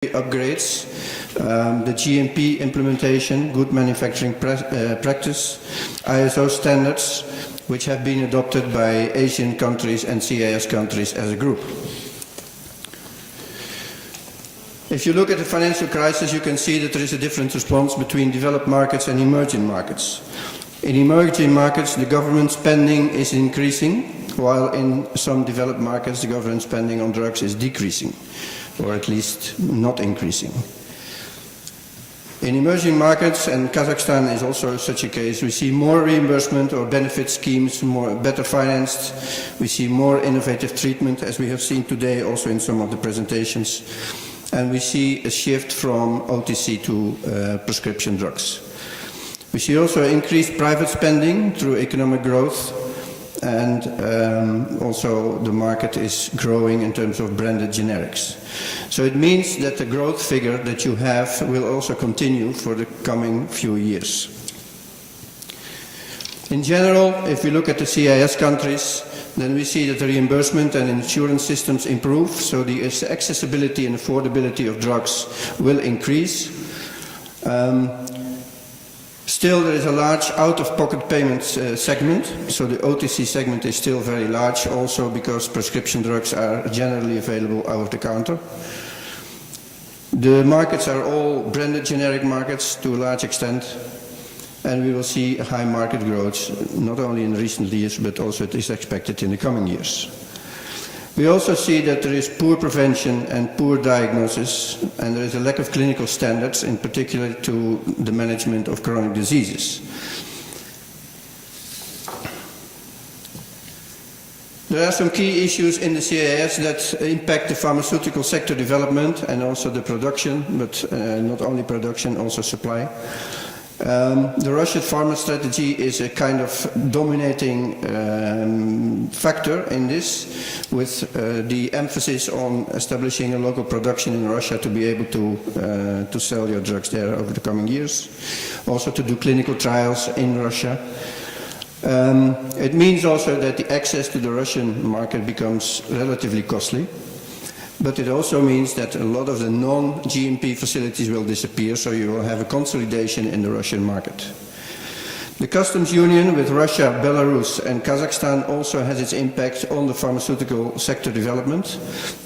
upgrades, the GMP implementation, good manufacturing practice, ISO standards, which have been adopted by Asian countries and CIS countries as a group. If you look at the financial crisis, you can see that there is a different response between developed markets and emerging markets. In emerging markets, the government spending is increasing, while in some developed markets, the government spending on drugs is decreasing, or at least not increasing. In emerging markets, and Kazakhstan is also such a case, we see more reimbursement or benefit schemes, better financed. We see more innovative treatment, as we have seen today also in some of the presentations. And we see a shift from OTC to prescription drugs. We see also increased private spending through economic growth, and also the market is growing in terms of branded generics. So it means that the growth figure that you have will also continue for the coming few years. In general, if we look at the CIS countries, then we see that the reimbursement and insurance systems improve, so the accessibility and affordability of drugs will increase. Still, there is a large out-of-pocket payment segment, so the OTC segment is still very large, also because prescription drugs are generally available over the counter. The markets are all branded generic markets to a large extent, and we will see high market growth, not only in recent years, but also it is expected in the coming years. We also see that there is poor prevention and poor diagnosis, and there is a lack of clinical standards, in particular to the management of chronic diseases. There are some key issues in the CIS that impact the pharmaceutical sector development and also the production, but not only production, also supply. The Russian pharma strategy is a kind of dominating factor in this, with the emphasis on establishing a local production in Russia to be able to sell your drugs there over the coming years. Also to do clinical trials in Russia. It means also that the access to the Russian market becomes relatively costly. But it also means that a lot of the non-GMP facilities will disappear, so you will have a consolidation in the Russian market. The customs union with Russia, Belarus and Kazakhstan also has its impact on the pharmaceutical sector development,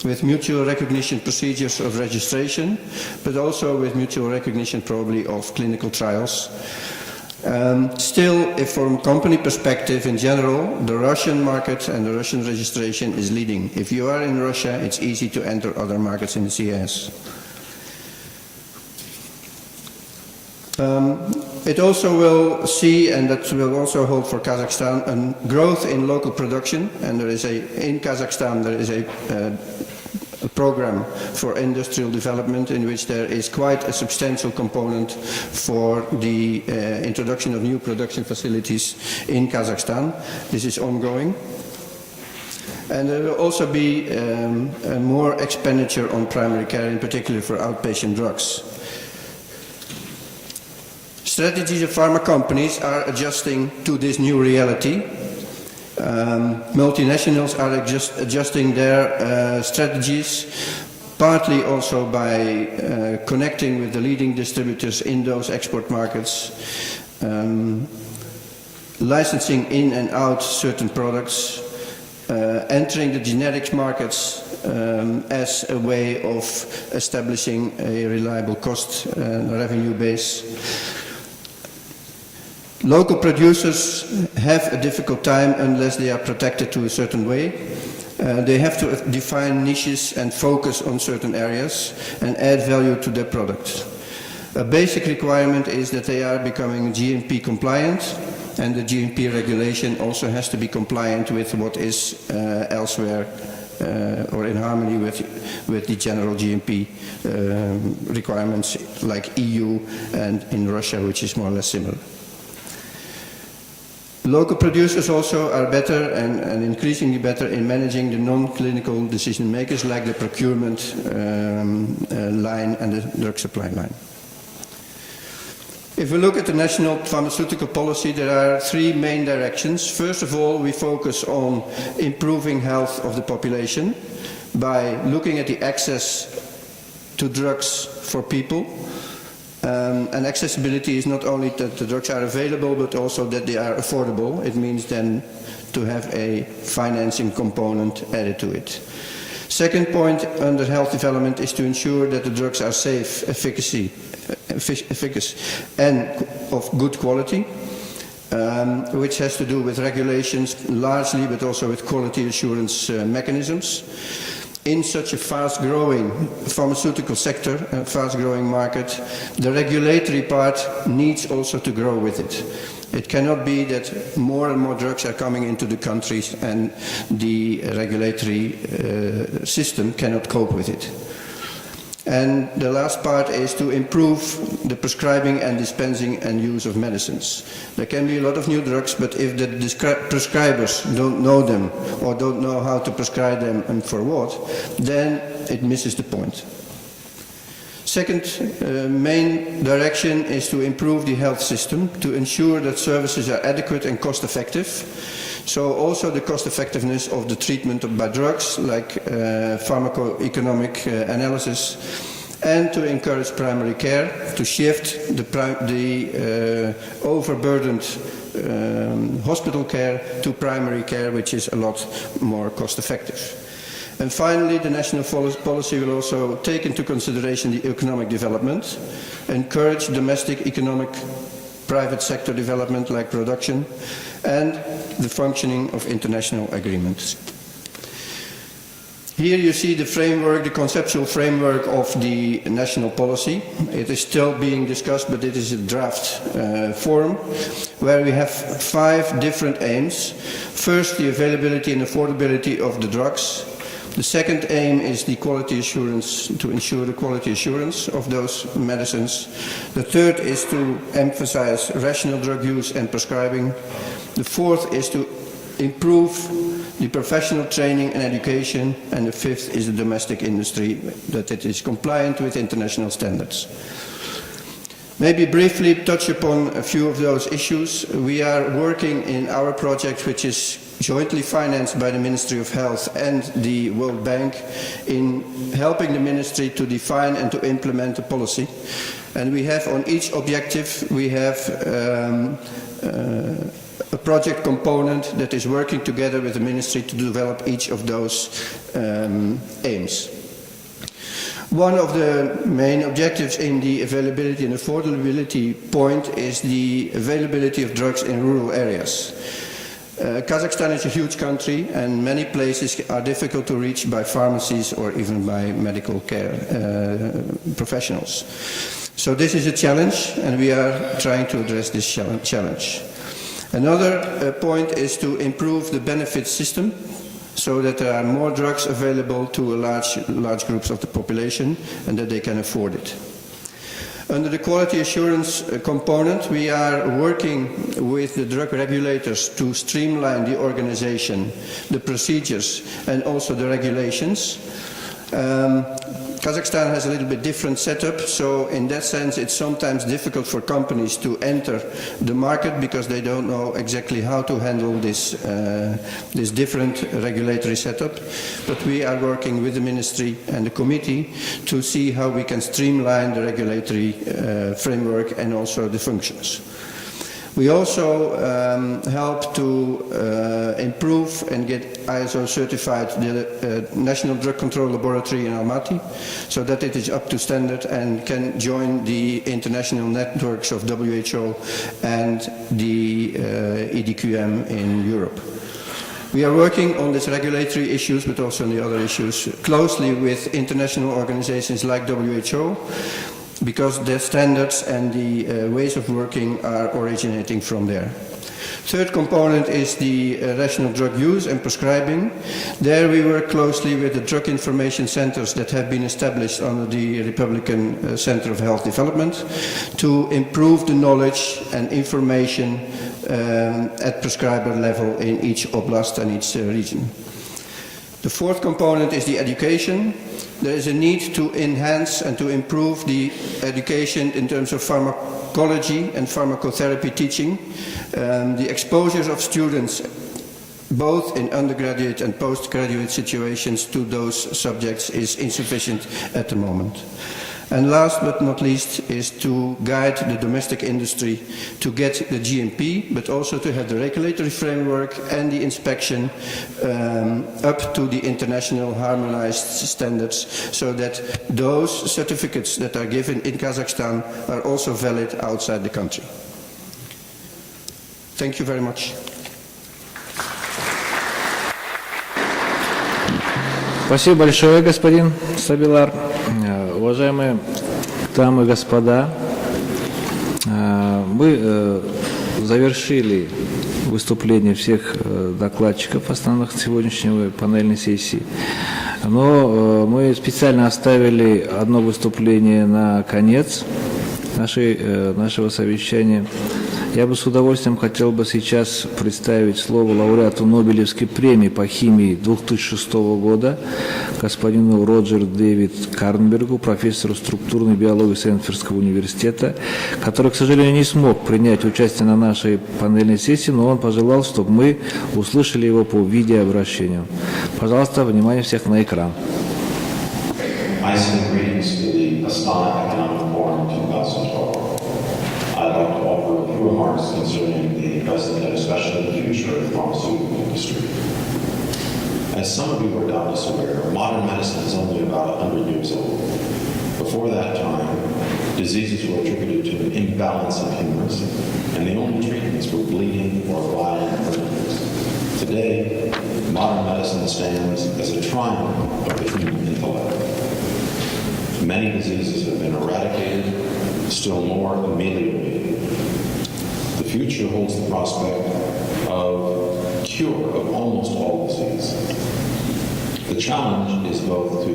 with mutual recognition procedures of registration, but also with mutual recognition probably of clinical trials. Still, if from a company perspective in general, the Russian market and the Russian registration is leading. If you are in Russia, it's easy to enter other markets in the CIS. It also will see, and that will also hold for Kazakhstan, a growth in local production, and in Kazakhstan there is a program for industrial development in which there is quite a substantial component for the introduction of new production facilities in Kazakhstan. This is ongoing. And there will also be more expenditure on primary care, in particular for outpatient drugs. Strategies of pharma companies are adjusting to this new reality. Multinationals are adjusting their strategies, partly also by connecting with the leading distributors in those export markets, licensing in and out certain products, entering the generics markets as a way of establishing a reliable cost revenue base. Local producers have a difficult time unless they are protected to a certain way. They have to define niches and focus on certain areas and add value to their products. A basic requirement is that they are becoming GMP compliant, and the GMP regulation also has to be compliant with what is elsewhere or in harmony with the general GMP requirements like EU and in Russia, which is more or less similar. Local producers also are better and increasingly better in managing the non-clinical decision makers, like the procurement line and the drug supply line. If we look at the national pharmaceutical policy, there are three main directions. First of all, we focus on improving health of the population by looking at the access to drugs for people. And accessibility is not only that the drugs are available, but also that they are affordable. It means then to have a financing component added to it. Second point under health development is to ensure that the drugs are safe, efficacious and of good quality, which has to do with regulations largely, but also with quality assurance mechanisms. In such a fast-growing pharmaceutical sector, a fast-growing market, the regulatory part needs also to grow with it. It cannot be that more and more drugs are coming into the countries and the regulatory system cannot cope with it. And the last part is to improve the prescribing and dispensing and use of medicines. There can be a lot of new drugs, but if the prescribers don't know them or don't know how to prescribe them and for what, then it misses the point. Second main direction is to improve the health system to ensure that services are adequate and cost-effective. So also the cost-effectiveness of the treatment by drugs, like pharmacoeconomic analysis, and to encourage primary care, to shift the overburdened hospital care to primary care, which is a lot more cost-effective. And finally, the national policy will also take into consideration the economic development, encourage domestic economic private sector development like production, and the functioning of international agreements. Here you see the framework, the conceptual framework of the national policy. It is still being discussed, but it is a draft form where we have 5 different aims. First, the availability and affordability of the drugs. The second aim is the quality assurance, to ensure the quality assurance of those medicines. The third is to emphasize rational drug use and prescribing. The fourth is to improve the professional training and education. And the fifth is the domestic industry, that it is compliant with international standards. Maybe briefly touch upon a few of those issues. We are working in our project, which is jointly financed by the Ministry of Health and the World Bank, in helping the ministry to define and to implement the policy. And we have on each objective, we have a project component that is working together with the ministry to develop each of those aims. One of the main objectives in the availability and affordability point is the availability of drugs in rural areas. Kazakhstan is a huge country and many places are difficult to reach by pharmacies or even by medical care professionals. So this is a challenge and we are trying to address this challenge. Another point is to improve the benefit system so that there are more drugs available to large groups of the population and that they can afford it. Under the quality assurance component, we are working with the drug regulators to streamline the organization, the procedures, and also the regulations. Kazakhstan has a little bit different setup, so in that sense it's sometimes difficult for companies to enter the market because they don't know exactly how to handle this different regulatory setup. But we are working with the ministry and the committee to see how we can streamline the regulatory framework and also the functions. We also help to improve and get ISO certified the National Drug Control Laboratory in Almaty, so that it is up to standard and can join the international networks of WHO and the EDQM in Europe. We are working on these regulatory issues, but also on the other issues, closely with international organizations like WHO, because their standards and the ways of working are originating from there. Third component is the rational drug use and prescribing. There we work closely with the drug information centers that have been established under the Republican Center of Health Development to improve the knowledge and information at prescriber level in each oblast and each region. The fourth component is the education. There is a need to enhance and to improve the education in terms of pharmacology and pharmacotherapy teaching. The exposures of students both in undergraduate and postgraduate situations to those subjects is insufficient at the moment. And last but not least is to guide the domestic industry to get the GMP, but also to have the regulatory framework and the inspection up to the international harmonized standards, so that those certificates that are given in Kazakhstan are also valid outside the country. Thank you very much. Спасибо большое, господин Сабилар. Уважаемые дамы и господа, мы завершили выступление всех докладчиков основных сегодняшнего панельной сессии, но мы специально оставили одно выступление на конец нашего совещания. Я бы с удовольствием хотел бы сейчас представить слово лауреату Нобелевской премии по химии 2006 года, господину Роджеру Дэвид Карнбергу, профессору структурной биологии Стэнфордского университета, который, к сожалению, не смог принять участие на нашей панельной сессии, но он пожелал, чтобы мы услышали его по видеообращению. Пожалуйста, внимание всех на экран. Remarks concerning the present and especially the future of the pharmaceutical industry. As some of you are doubtless aware, modern medicine is only about 100 years old. Before that time, diseases were attributed to an imbalance of humors, and the only treatments were bleeding or violent burns. Today, modern medicine stands as a triumph of the human intellect. Many diseases have been eradicated, still more ameliorated. The future holds the prospect of cure of almost all disease. The challenge is both to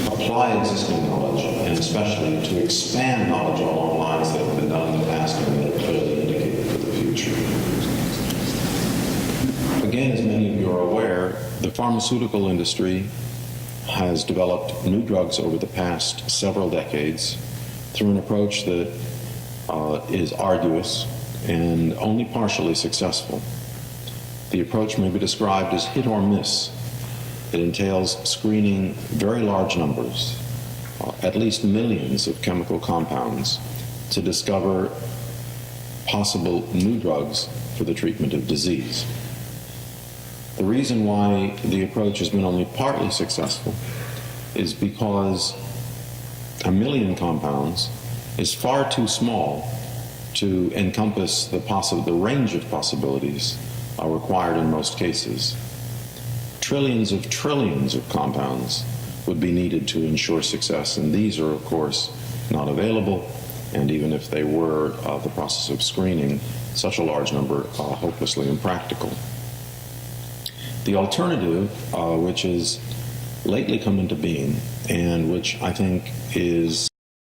apply existing knowledge and especially to expand knowledge along lines that have been done in the past and that are clearly indicated for the future. Again, as many of you are aware, the pharmaceutical industry has developed new drugs over the past several decades through an approach that is arduous and only partially successful. The approach may be described as hit or miss. It entails screening very large numbers, at least millions of chemical compounds, to discover possible new drugs for the treatment of disease. The reason why the approach has been only partly successful is because 1 million compounds is far too small to encompass the range of possibilities required in most cases. Trillions of compounds would be needed to ensure success, and these are, of course, not available, and even if they were, the process of screening such a large number hopelessly impractical. The alternative, which has lately come into being, and which I think is